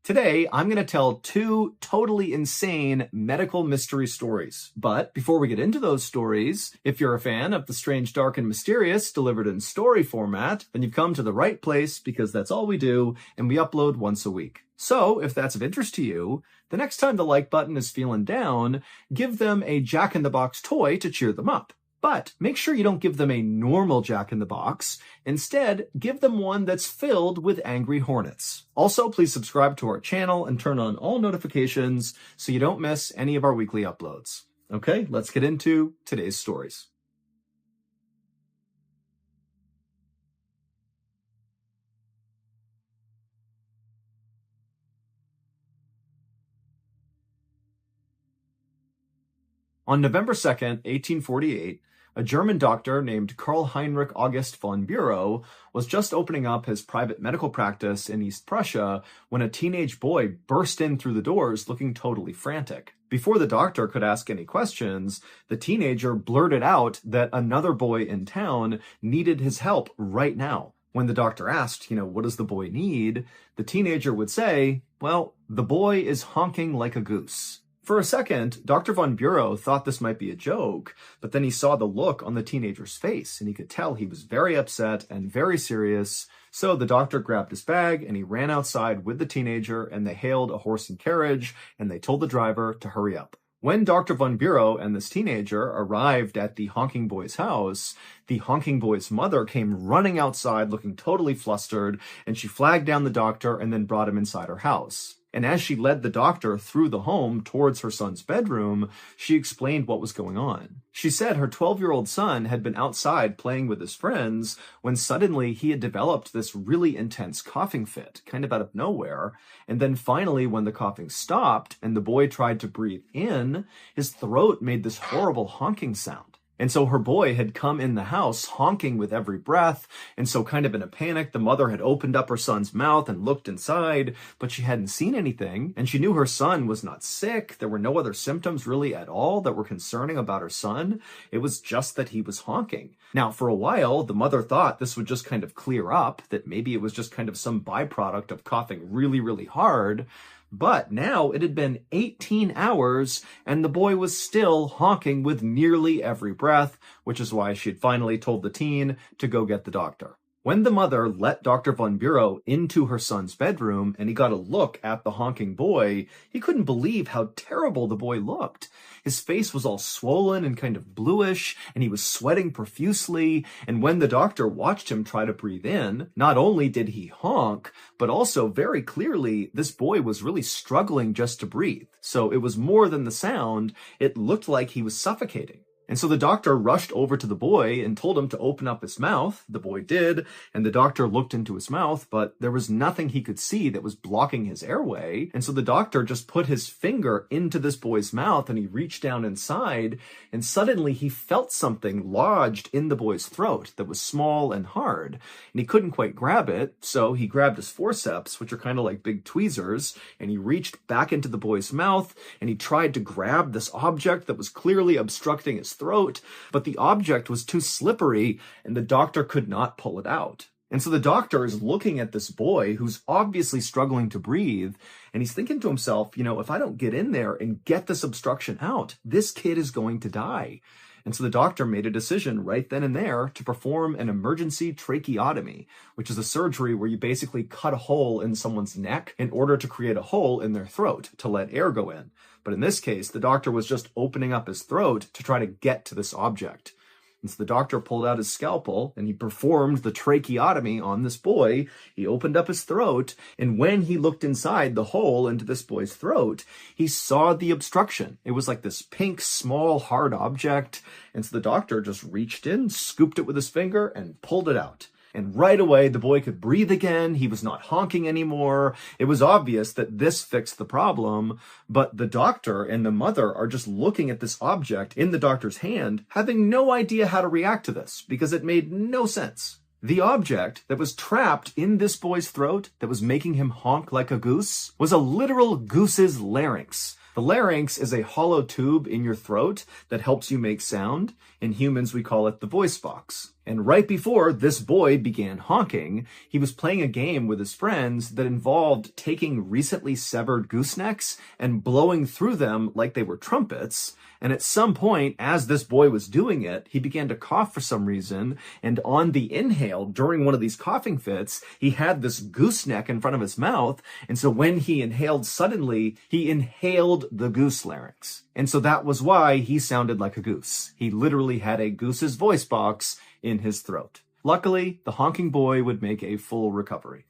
Today, I'm going to tell two totally insane medical mystery stories. But before we get into those stories, if you're a fan of the strange, dark, and mysterious delivered in story format, then you've come to the right place because that's all we do, and we upload once a week. So, if that's of interest to you, the next time the like button is feeling down, give them a Jack-in-the-Box toy to cheer them up. But make sure you don't give them a normal Jack-in-the-Box. Instead, give them one that's filled with angry hornets. Also, please subscribe to our channel and turn on all notifications so you don't miss any of our weekly uploads. Okay, let's get into today's stories. On November 2nd, 1848, a German doctor named Karl Heinrich August von Bureau was just opening up his private medical practice in East Prussia when a teenage boy burst in through the doors looking totally frantic. Before the doctor could ask any questions, the teenager blurted out that another boy in town needed his help right now. When the doctor asked, what does the boy need? The teenager would say, well, the boy is honking like a goose. For a second, Dr. von Bureau thought this might be a joke, but then he saw the look on the teenager's face, and he could tell he was very upset and very serious. So the doctor grabbed his bag, and he ran outside with the teenager, and they hailed a horse and carriage, and they told the driver to hurry up. When Dr. von Bureau and this teenager arrived at the honking boy's house, the honking boy's mother came running outside looking totally flustered, and she flagged down the doctor and then brought him inside her house. And as she led the doctor through the home towards her son's bedroom, she explained what was going on. She said her 12-year-old son had been outside playing with his friends when suddenly he had developed this really intense coughing fit, kind of out of nowhere. And then finally, when the coughing stopped and the boy tried to breathe in, his throat made this horrible honking sound. And so her boy had come in the house honking with every breath, and so kind of in a panic, the mother had opened up her son's mouth and looked inside, but she hadn't seen anything, and she knew her son was not sick. There were no other symptoms really at all that were concerning about her son. It was just that he was honking. Now, for a while, the mother thought this would just kind of clear up, that maybe it was just kind of some byproduct of coughing really, really hard. But now it had been 18 hours and the boy was still honking with nearly every breath, which is why she had finally told the teen to go get the doctor. When the mother let Dr. von Bureau into her son's bedroom and he got a look at the honking boy, he couldn't believe how terrible the boy looked. His face was all swollen and kind of bluish, and he was sweating profusely, and when the doctor watched him try to breathe in, not only did he honk, but also very clearly this boy was really struggling just to breathe. So it was more than the sound, it looked like he was suffocating. And so the doctor rushed over to the boy and told him to open up his mouth. The boy did, and the doctor looked into his mouth, but there was nothing he could see that was blocking his airway. And so the doctor just put his finger into this boy's mouth and he reached down inside, and suddenly he felt something lodged in the boy's throat that was small and hard. And he couldn't quite grab it, so he grabbed his forceps, which are kind of like big tweezers, and he reached back into the boy's mouth and he tried to grab this object that was clearly obstructing his throat, but the object was too slippery and the doctor could not pull it out. And so the doctor is looking at this boy who's obviously struggling to breathe, and he's thinking to himself, if I don't get in there and get this obstruction out, this kid is going to die. And so the doctor made a decision right then and there to perform an emergency tracheotomy, which is a surgery where you basically cut a hole in someone's neck in order to create a hole in their throat to let air go in. But in this case, the doctor was just opening up his throat to try to get to this object. And so the doctor pulled out his scalpel and he performed the tracheotomy on this boy. He opened up his throat, and when he looked inside the hole into this boy's throat, he saw the obstruction. It was like this pink, small, hard object. And so the doctor just reached in, scooped it with his finger, and pulled it out. And right away, the boy could breathe again. He was not honking anymore. It was obvious that this fixed the problem, but the doctor and the mother are just looking at this object in the doctor's hand, having no idea how to react to this because it made no sense. The object that was trapped in this boy's throat that was making him honk like a goose was a literal goose's larynx. The larynx is a hollow tube in your throat that helps you make sound. In humans, we call it the voice box. And right before this boy began honking, he was playing a game with his friends that involved taking recently severed goosenecks and blowing through them like they were trumpets. And at some point, as this boy was doing it, he began to cough for some reason. And on the inhale, during one of these coughing fits, he had this gooseneck in front of his mouth. And so when he inhaled suddenly, he inhaled the goose larynx. And so that was why he sounded like a goose. He literally had a goose's voice box in his throat. Luckily, the honking boy would make a full recovery.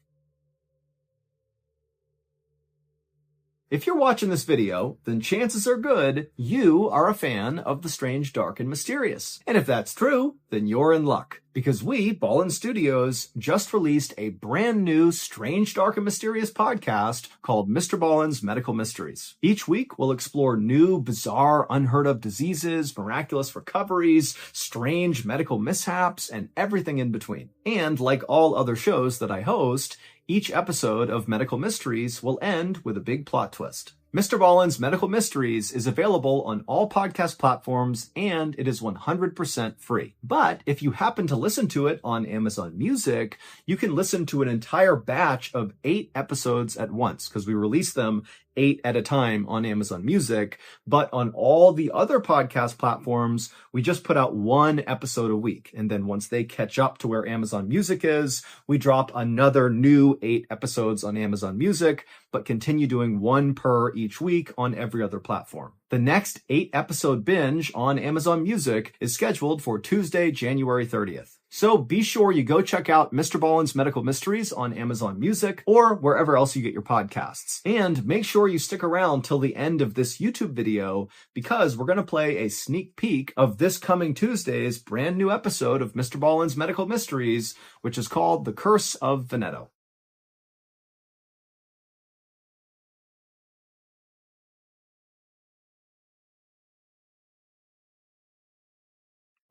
If you're watching this video, then chances are good you are a fan of the strange, dark, and mysterious. And if that's true, then you're in luck. Because we, Ballin Studios, just released a brand new strange, dark, and mysterious podcast called Mr. Ballin's Medical Mysteries. Each week, we'll explore new, bizarre, unheard of diseases, miraculous recoveries, strange medical mishaps, and everything in between. And like all other shows that I host, each episode of Medical Mysteries will end with a big plot twist. Mr. Ballin's Medical Mysteries is available on all podcast platforms, and it is 100% free. But if you happen to listen to it on Amazon Music, you can listen to an entire batch of 8 episodes at once, because we release them 8 at a time on Amazon Music. But on all the other podcast platforms, we just put out 1 episode a week. And then once they catch up to where Amazon Music is, we drop another new 8 episodes on Amazon Music, but continue doing 1 per each week on every other platform. The next 8 episode binge on Amazon Music is scheduled for Tuesday, January 30th. So be sure you go check out Mr. Ballin's Medical Mysteries on Amazon Music or wherever else you get your podcasts. And make sure you stick around till the end of this YouTube video, because we're going to play a sneak peek of this coming Tuesday's brand new episode of Mr. Ballin's Medical Mysteries, which is called The Curse of Veneto.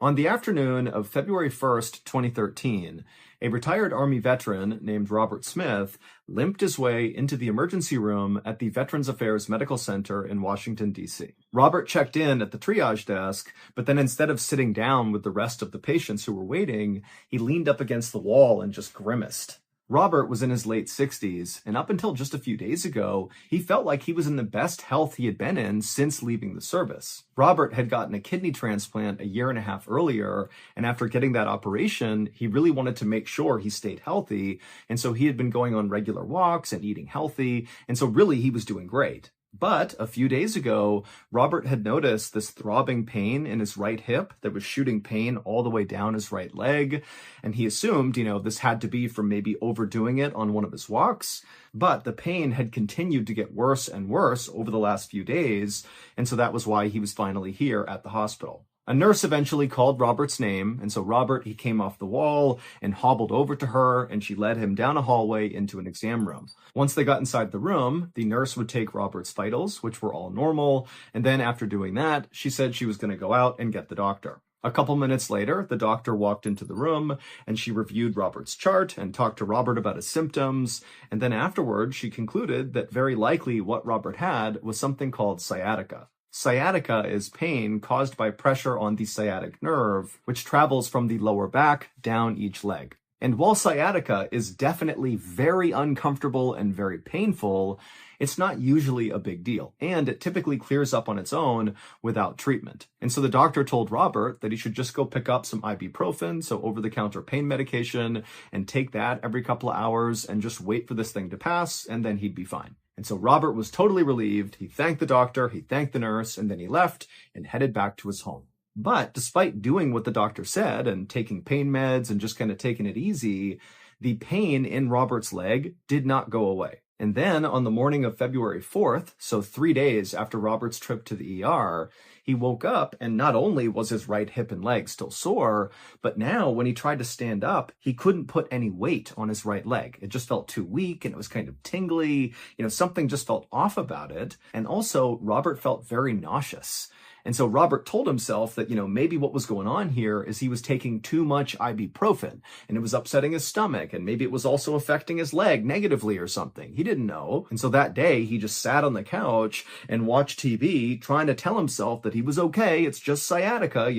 On the afternoon of February 1st, 2013, a retired Army veteran named Robert Smith limped his way into the emergency room at the Veterans Affairs Medical Center in Washington, D.C. Robert checked in at the triage desk, but then instead of sitting down with the rest of the patients who were waiting, he leaned up against the wall and just grimaced. Robert was in his late 60s, and up until just a few days ago, he felt like he was in the best health he had been in since leaving the service. Robert had gotten a kidney transplant a year and a half earlier, and after getting that operation, he really wanted to make sure he stayed healthy, and so he had been going on regular walks and eating healthy, and so really he was doing great. But a few days ago, Robert had noticed this throbbing pain in his right hip that was shooting pain all the way down his right leg. And he assumed, this had to be from maybe overdoing it on one of his walks. But the pain had continued to get worse and worse over the last few days. And so that was why he was finally here at the hospital. A nurse eventually called Robert's name, and so Robert, he came off the wall and hobbled over to her, and she led him down a hallway into an exam room. Once they got inside the room, the nurse would take Robert's vitals, which were all normal, and then after doing that, she said she was going to go out and get the doctor. A couple minutes later, the doctor walked into the room, and she reviewed Robert's chart and talked to Robert about his symptoms, and then afterward, she concluded that very likely what Robert had was something called sciatica. Sciatica is pain caused by pressure on the sciatic nerve, which travels from the lower back down each leg. And while sciatica is definitely very uncomfortable and very painful, it's not usually a big deal, and it typically clears up on its own without treatment. And so the doctor told Robert that he should just go pick up some ibuprofen, so over-the-counter pain medication, and take that every couple of hours and just wait for this thing to pass, and then he'd be fine. And so Robert was totally relieved. He thanked the doctor, he thanked the nurse, and then he left and headed back to his home. But despite doing what the doctor said and taking pain meds and just kind of taking it easy, the pain in Robert's leg did not go away. And then on the morning of February 4th, so 3 days after Robert's trip to the ER, he woke up and not only was his right hip and leg still sore, but now when he tried to stand up, he couldn't put any weight on his right leg. It just felt too weak and it was kind of tingly. Something just felt off about it. And also Robert felt very nauseous. And so Robert told himself that, maybe what was going on here is he was taking too much ibuprofen and it was upsetting his stomach. And maybe it was also affecting his leg negatively or something. He didn't know. And so that day he just sat on the couch and watched TV trying to tell himself that he was okay. It's just sciatica,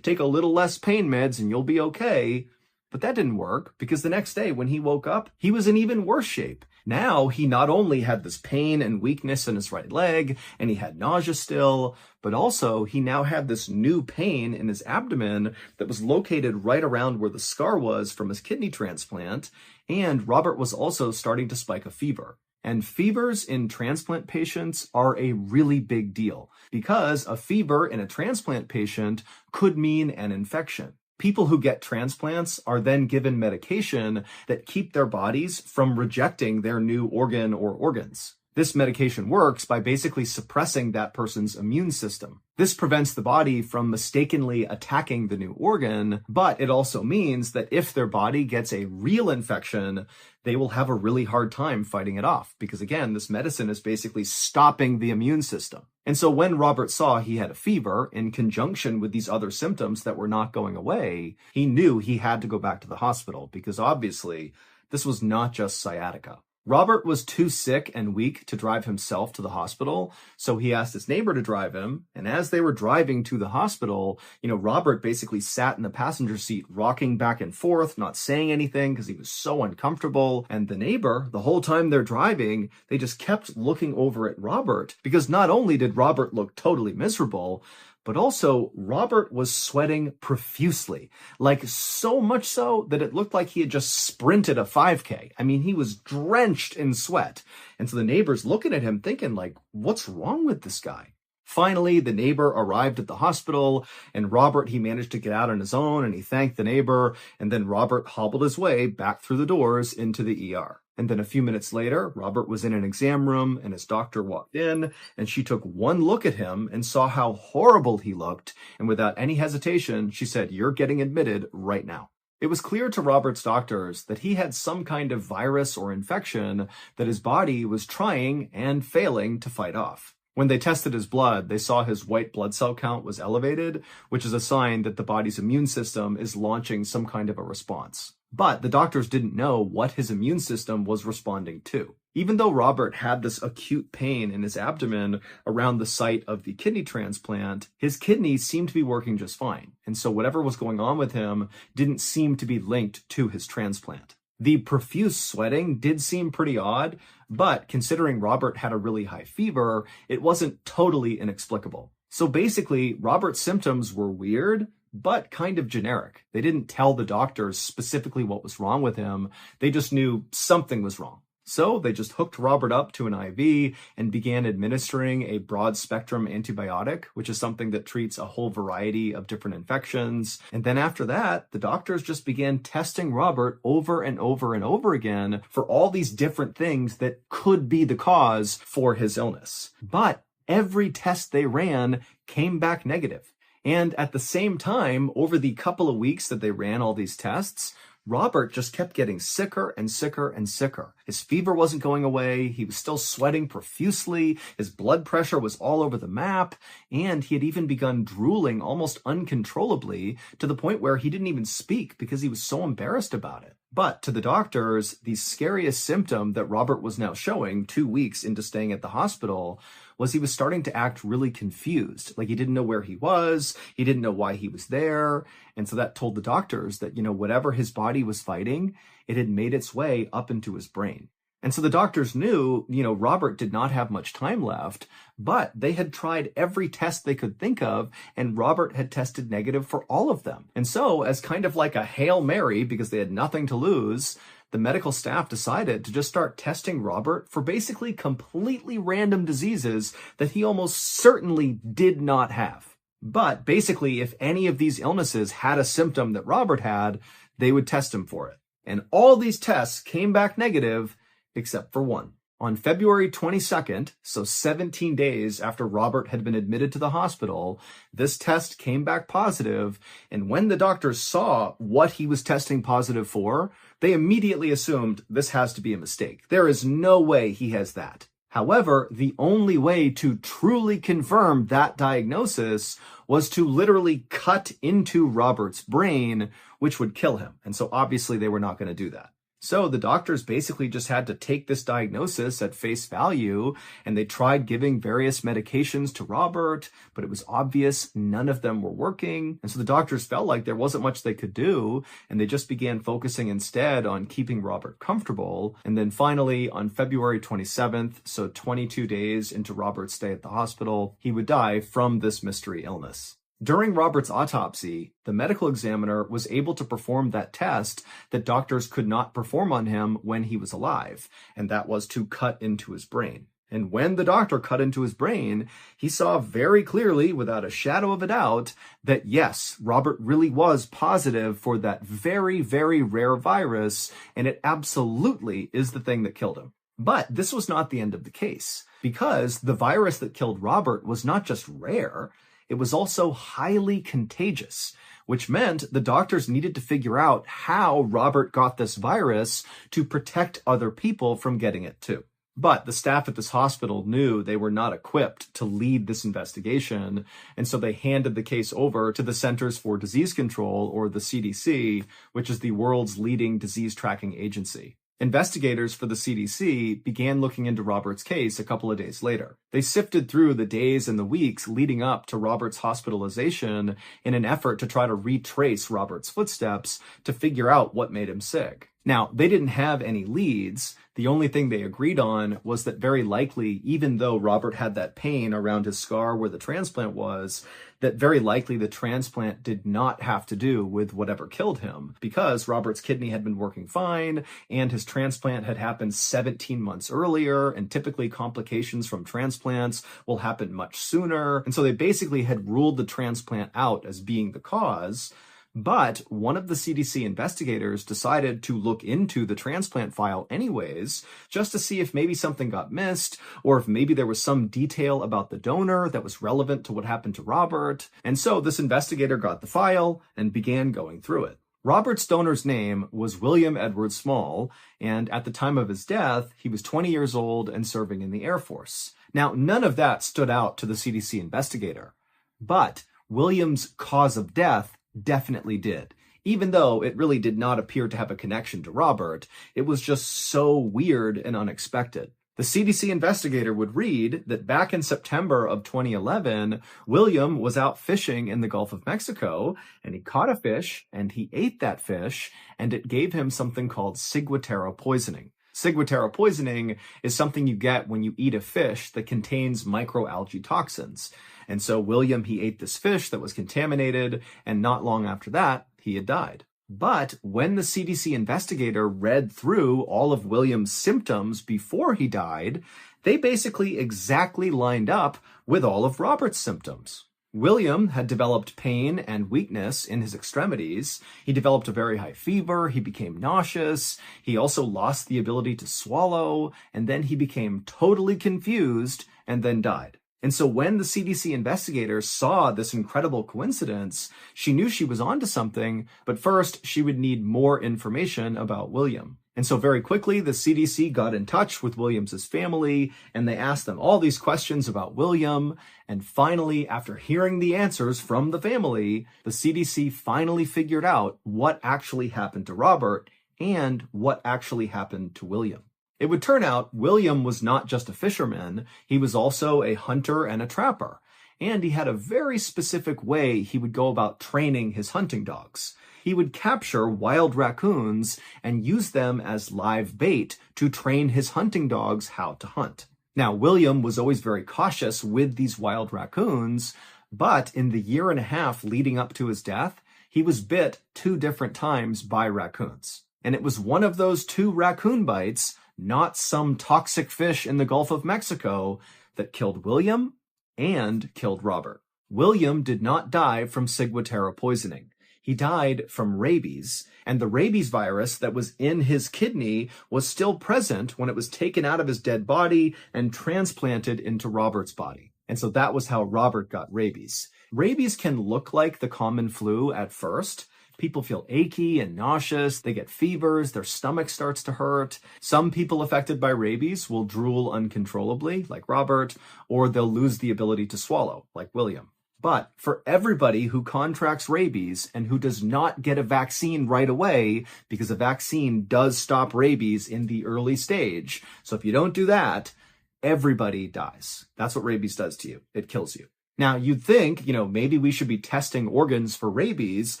take a little less pain meds and you'll be okay. But that didn't work because the next day when he woke up, he was in even worse shape. Now he not only had this pain and weakness in his right leg and he had nausea still, but also he now had this new pain in his abdomen that was located right around where the scar was from his kidney transplant. And Robert was also starting to spike a fever. And fevers in transplant patients are a really big deal because a fever in a transplant patient could mean an infection. People who get transplants are then given medication that keep their bodies from rejecting their new organ or organs. This medication works by basically suppressing that person's immune system. This prevents the body from mistakenly attacking the new organ, but it also means that if their body gets a real infection, they will have a really hard time fighting it off because, again, this medicine is basically stopping the immune system. And so when Robert saw he had a fever in conjunction with these other symptoms that were not going away, he knew he had to go back to the hospital because obviously this was not just sciatica. Robert was too sick and weak to drive himself to the hospital, so he asked his neighbor to drive him. And as they were driving to the hospital, Robert basically sat in the passenger seat, rocking back and forth, not saying anything because he was so uncomfortable. And the neighbor, the whole time they're driving, they just kept looking over at Robert because not only did Robert look totally miserable, but also Robert was sweating profusely, like so much so that it looked like he had just sprinted a 5K. I mean, he was drenched in sweat. And so the neighbors looking at him thinking like, what's wrong with this guy? Finally, the neighbor arrived at the hospital and Robert, he managed to get out on his own and he thanked the neighbor. And then Robert hobbled his way back through the doors into the ER. And then a few minutes later, Robert was in an exam room and his doctor walked in and she took one look at him and saw how horrible he looked. And without any hesitation, she said, "You're getting admitted right now." It was clear to Robert's doctors that he had some kind of virus or infection that his body was trying and failing to fight off. When they tested his blood, they saw his white blood cell count was elevated, which is a sign that the body's immune system is launching some kind of a response. But the doctors didn't know what his immune system was responding to. Even though Robert had this acute pain in his abdomen around the site of the kidney transplant, his kidneys seemed to be working just fine. And so whatever was going on with him didn't seem to be linked to his transplant. The profuse sweating did seem pretty odd, but considering Robert had a really high fever, it wasn't totally inexplicable. So basically, Robert's symptoms were weird, but kind of generic. They didn't tell the doctors specifically what was wrong with him. They just knew something was wrong. So they just hooked Robert up to an IV and began administering a broad spectrum antibiotic, which is something that treats a whole variety of different infections. And then after that, the doctors just began testing Robert over and over and over again for all these different things that could be the cause for his illness. But every test they ran came back negative. And at the same time, over the couple of weeks that they ran all these tests, Robert just kept getting sicker and sicker and sicker. His fever wasn't going away. He was still sweating profusely. His blood pressure was all over the map. And he had even begun drooling almost uncontrollably to the point where he didn't even speak because he was so embarrassed about it. But to the doctors, the scariest symptom that Robert was now showing 2 weeks into staying at the hospital was he was starting to act really confused. Like he didn't know where he was. He didn't know why he was there. And so that told the doctors that, whatever his body was fighting, it had made its way up into his brain. And so the doctors knew, Robert did not have much time left, but they had tried every test they could think of, and Robert had tested negative for all of them. And so, as kind of like a Hail Mary, because they had nothing to lose, the medical staff decided to just start testing Robert for basically completely random diseases that he almost certainly did not have. But basically, if any of these illnesses had a symptom that Robert had, they would test him for it. And all these tests came back negative, except for one. On February 22nd, so 17 days after Robert had been admitted to the hospital, this test came back positive, and when the doctors saw what he was testing positive for, they immediately assumed this has to be a mistake. There is no way he has that. However, the only way to truly confirm that diagnosis was to literally cut into Robert's brain, which would kill him. And so obviously they were not going to do that. So the doctors basically just had to take this diagnosis at face value, and they tried giving various medications to Robert, but it was obvious none of them were working. And so the doctors felt like there wasn't much they could do, and they just began focusing instead on keeping Robert comfortable. And then finally, on February 27th, so 22 days into Robert's stay at the hospital, he would die from this mystery illness. During Robert's autopsy, the medical examiner was able to perform that test that doctors could not perform on him when he was alive, and that was to cut into his brain. And when the doctor cut into his brain, he saw very clearly, without a shadow of a doubt, that yes, Robert really was positive for that very, very rare virus, and it absolutely is the thing that killed him. But this was not the end of the case, because the virus that killed Robert was not just rare, it was also highly contagious, which meant the doctors needed to figure out how Robert got this virus to protect other people from getting it too. But the staff at this hospital knew they were not equipped to lead this investigation, and so they handed the case over to the Centers for Disease Control, or the CDC, which is the world's leading disease tracking agency. Investigators for the CDC began looking into Robert's case a couple of days later. They sifted through the days and the weeks leading up to Robert's hospitalization in an effort to try to retrace Robert's footsteps to figure out what made him sick. Now, they didn't have any leads. The only thing they agreed on was that very likely, even though Robert had that pain around his scar where the transplant was, that very likely the transplant did not have to do with whatever killed him, because Robert's kidney had been working fine and his transplant had happened 17 months earlier, and typically complications from transplants will happen much sooner. And so they basically had ruled the transplant out as being the cause. But one of the CDC investigators decided to look into the transplant file anyways, just to see if maybe something got missed, or if maybe there was some detail about the donor that was relevant to what happened to Robert. And so this investigator got the file and began going through it. Robert's donor's name was William Edward Small, and at the time of his death, he was 20 years old and serving in the Air Force. Now, none of that stood out to the CDC investigator, but William's cause of death definitely did. Even though it really did not appear to have a connection to Robert, it was just so weird and unexpected. The CDC investigator would read that back in September of 2011, William was out fishing in the Gulf of Mexico, and he caught a fish, and he ate that fish, and it gave him something called ciguatera poisoning. Ciguatera poisoning is something you get when you eat a fish that contains microalgae toxins. And so William, he ate this fish that was contaminated, and not long after that, he had died. But when the CDC investigator read through all of William's symptoms before he died, they basically exactly lined up with all of Robert's symptoms. William had developed pain and weakness in his extremities. He developed a very high fever. He became nauseous. He also lost the ability to swallow, and then he became totally confused and then died. And so when the CDC investigator saw this incredible coincidence, she knew she was onto something, but first she would need more information about William. And so very quickly, the CDC got in touch with William's family, and they asked them all these questions about William. And finally, after hearing the answers from the family, the CDC finally figured out what actually happened to Robert and what actually happened to William. It would turn out William was not just a fisherman, he was also a hunter and a trapper. And he had a very specific way he would go about training his hunting dogs. He would capture wild raccoons and use them as live bait to train his hunting dogs how to hunt. Now, William was always very cautious with these wild raccoons, but in the year and a half leading up to his death, he was bit 2 different times by raccoons. And it was one of those 2 raccoon bites, not some toxic fish in the Gulf of Mexico, that killed William and killed Robert. William did not die from ciguatera poisoning. He died from rabies, and the rabies virus that was in his kidney was still present when it was taken out of his dead body and transplanted into Robert's body. And so that was how Robert got rabies. Rabies can look like the common flu at first, People feel achy and nauseous, they get fevers, their stomach starts to hurt. Some people affected by rabies will drool uncontrollably, like Robert, or they'll lose the ability to swallow, like William. But for everybody who contracts rabies and who does not get a vaccine right away, because a vaccine does stop rabies in the early stage, so if you don't do that, everybody dies. That's what rabies does to you. It kills you. Now, you'd think, maybe we should be testing organs for rabies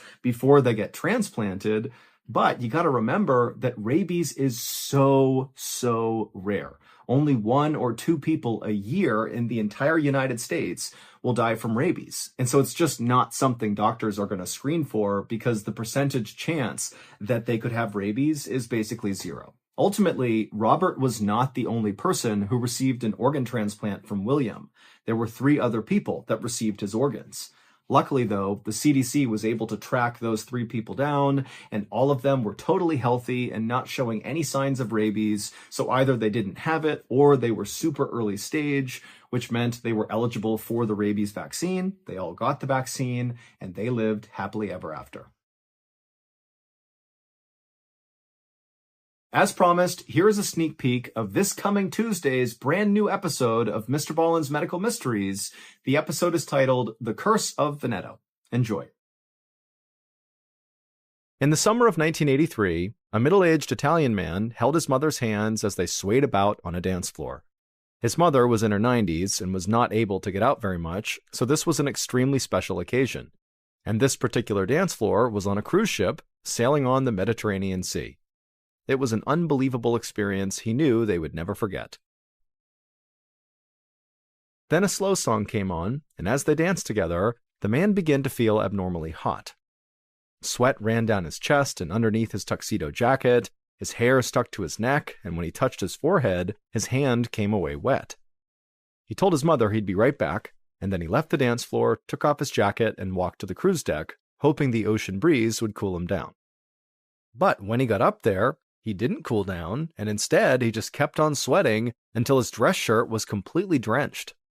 before they get transplanted, but you got to remember that rabies is so, so rare. Only 1 or 2 people a year in the entire United States will die from rabies. And so it's just not something doctors are going to screen for because the percentage chance that they could have rabies is basically 0. Ultimately, Robert was not the only person who received an organ transplant from William. There were 3 other people that received his organs. Luckily, though, the CDC was able to track those 3 people down, and all of them were totally healthy and not showing any signs of rabies, so either they didn't have it or they were super early stage, which meant they were eligible for the rabies vaccine. They all got the vaccine, and they lived happily ever after. As promised, here is a sneak peek of this coming Tuesday's brand new episode of Mr. Ballen's Medical Mysteries. The episode is titled The Curse of Veneto. Enjoy. In the summer of 1983, a middle-aged Italian man held his mother's hands as they swayed about on a dance floor. His mother was in her 90s and was not able to get out very much, so this was an extremely special occasion. And this particular dance floor was on a cruise ship sailing on the Mediterranean Sea. It was an unbelievable experience he knew they would never forget. Then a slow song came on, and as they danced together, the man began to feel abnormally hot. Sweat ran down his chest and underneath his tuxedo jacket, his hair stuck to his neck, and when he touched his forehead, his hand came away wet. He told his mother he'd be right back, and then he left the dance floor, took off his jacket, and walked to the cruise deck, hoping the ocean breeze would cool him down. But when he got up there, he didn't cool down, and instead he just kept on sweating until his dress shirt was completely drenched.